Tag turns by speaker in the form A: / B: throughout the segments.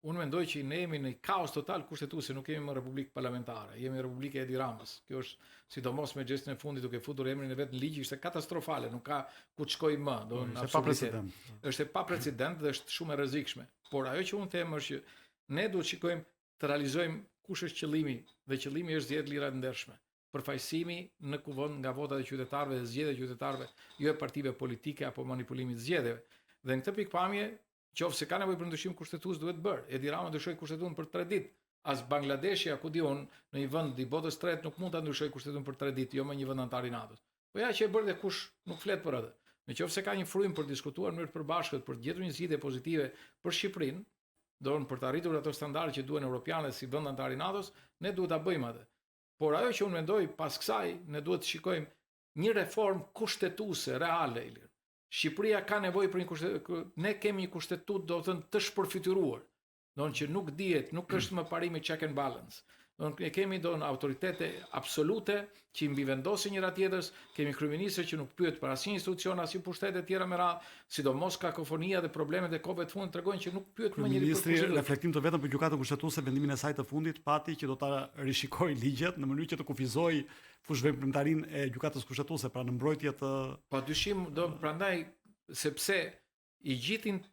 A: unë mendoj që ne jemi në kaos total kushtetuese, nuk kemi më republikë parlamentare, jemi republikë Edi Ramës. Kjo është sidomos me gestin e fundit duke futur emrin e vet në ligj, ishte katastrofale, nuk ka ku të shkojë më, do në absolutit. Është pa precedent dhe është shumë e rrezikshme. Por ajo që unë them është që ne duhet shikojmë të realizojmë kush është qëllimi, dhe qëllimi është zgjedhje lira të ndershme. Përfaqësimi në kuvend nga votat e qytetarëve dhe zgjedhja e qytetarëve, jo e partive politike apo manipulimit të zgjedhjeve. Dhe në këtë pikpamje, qoftë se ka nevojë për ndryshim kushtetues duhet bërë. Edi Rama ndryshoi kushtetuesin për 3 ditë. As Bangladeshja, ku diun, në një vend i botës tretë nuk mund ta ndryshojë kushtetuesin për 3 ditë, jo më një vend antar i NATO-s. Po ja që e bërë dhe kush nuk flet për atë. Nëse ka një frym për diskutuar në mënyrë të përbashkët për të gjetur një zgjidhje pozitive për Shqipërinë, për të arritur ato standarde që duhen europianë si vend antar i NATO-s, ne duhet ta bëjmë atë. Por ajo që unë mendoj pas kësaj, ne duhet të shikojmë një reformë kushtetuese reale. Shqipëria ka nevojë për një kushtetues, ne kemi një kushtetut do të thënë të shpërfytyruar. Që nuk dihet, nuk është më parimi check and balance. Ne kemi autoritete absolute që i mbivendosin njëra tjetrës, kemi kryeministër që nuk pyet për asnjë institucion, as pushtete tjera me radhë, sidomos kakofonia dhe problemet e kohëve të fundit tregojnë që nuk pyet më njëri për
B: kushtetues. Ministri reflektim të vetëm për gjykatën kushtetuese vendimin e saj të fundit pati që do ta rishikojë ligjet në mënyrë që të kufizojë fushveprimtarinë e gjykatës kushtetuese, pra në mbrojtje të
A: padyshim prandaj sepse i gjithin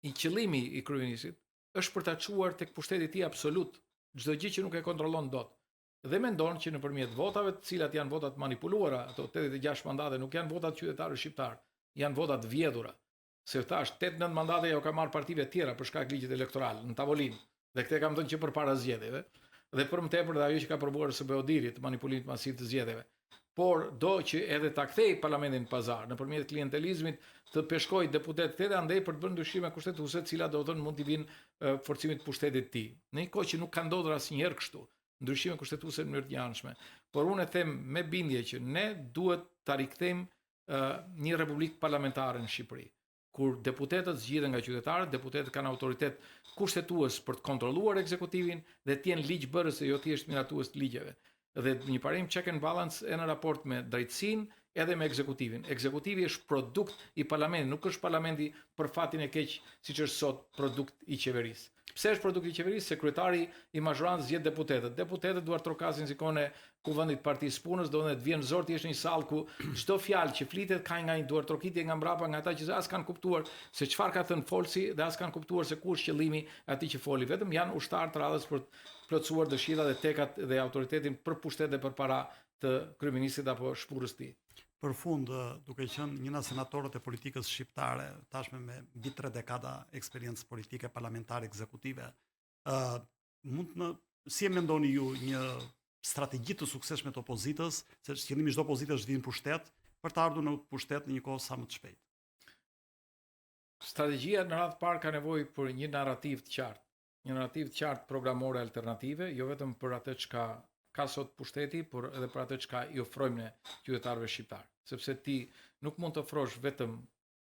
A: i qëllimi i kryeministit është për ta çuar tek pushteti i tij absolut çdo gjë që nuk e kontrollon dot. Dhe mendon që nëpërmjet votave, të cilat janë votat manipuluara, ato 86 mandate nuk janë votat qytetarëve shqiptar, janë votat vjedhura. Se thash 8-9 mandate ja u ka marr partive tjera për shkak ligjit elektoral në tavolinë. Dhe këtë kam thënë që përpara zgjedhjeve, dhe për më tepër dhe ajo që ka provuar SBO-diri të manipulimit masiv të zgjedhjeve. Por do që edhe ta kthej parlamentin në pazar nëpërmjet klientelizmit të peshkojë deputetët edhe andej për të bërë ndryshime kushtetuese, të cilat do të thonë mund të vinë forcimit të pushtetit të tij. Në një kohë që nuk ka ndodhur asnjëherë kështu, ndryshime kushtetuese në mënyrë të janshme. Por unë e them me bindje që ne duhet ta rikthejmë një republikë parlamentare në Shqipëri, kur deputetët zgjidhen nga qytetarët, deputetët kanë autoritet kushtetues për të kontrolluar ekzekutivin dhe të jenë ligjbërës e jo thjesht miratues të ligjeve. Dhe një parim check and balance e në raport me drejtësinë edhe me ekzekutivin. Ekzekutivi është produkt i parlamentit, nuk është parlamenti për fatin e keq siç është sot produkt i qeverisë. Pse është produkt i qeverisë? Se kryetari i mazhorantës zgjedh deputetët. Deputetët duart trokasin sikon e kuvendit partisë punës, do të vjen zor ti është në një sallë ku çdo fjalë që flitet ka nga një duart trokitje nga mbrapa nga ata që as kanë kuptuar se çfarë ka thënë folsi dhe as kanë kuptuar se ku është qëllimi atij që foli. Vetëm janë ushtar të radhës për plotësuar dëshirat dhe tekat dhe autoritetin për pushtet dhe për para të kryeministit apo shpurrës tij.
B: Për fund, duke qenë një nga senatorët e politikës shqiptare, tashme me mbi 3 dekada eksperiencë politike, parlamentare, ekzekutive, si e mendoni ju një strategji të suksesshme të opozitës, se qëllimi i çdo opozite është të vinë në pushtet, për të ardhur në pushtet në një kohë sa më të shpejtë?
A: Strategjia në radhë parë ka nevojë për një narrativ të qartë. Një narrativ të qartë programore alternative, jo vetëm për atë çka ka sot pushteti, por edhe për atë çka i ofrojmë ne qytetarëve shqiptar. Sepse ti nuk mund të ofrosh vetëm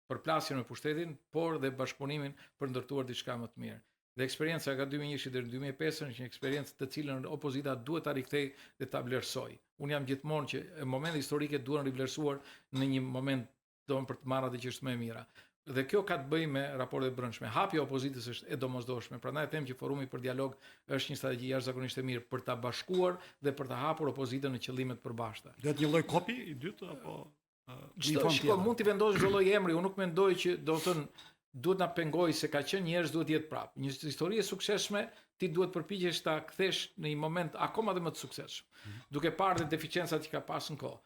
A: përplasjen me pushtetin, por dhe bashkëpunimin për ndërtuar diçka më të mirë. Dhe eksperienca nga 2001 deri në 2005 është një eksperiencë të cilën opozita duhet ta rikthejë dhe ta vlerësojë. Unë jam gjithmonë që momente historike duhen rivlerësuar në një moment për të marrë atë që është më e mira. Dhe kjo ka të bëjë me raportet e brendshme. Hapja e opozitës është e domosdoshme. Prandaj them që forumi për dialog është një strategji jashtëzakonisht e mirë për ta bashkuar dhe për ta hapur opozitën në qëllime të përbashkëta.
B: Duhet një lloj kopi i dytë apo
A: Shiko, mund t'i vendosë çdo lloj emri, unë nuk mendoj që do të thënë duhet na pengojë se ka qenë njerëz duhet jetë prapë. Një histori e suksesshme ti duhet përpiqesh ta kthesh në një moment akoma dhe më të suksesshëm. Duke parë deficiencat që ka pasur në kohë.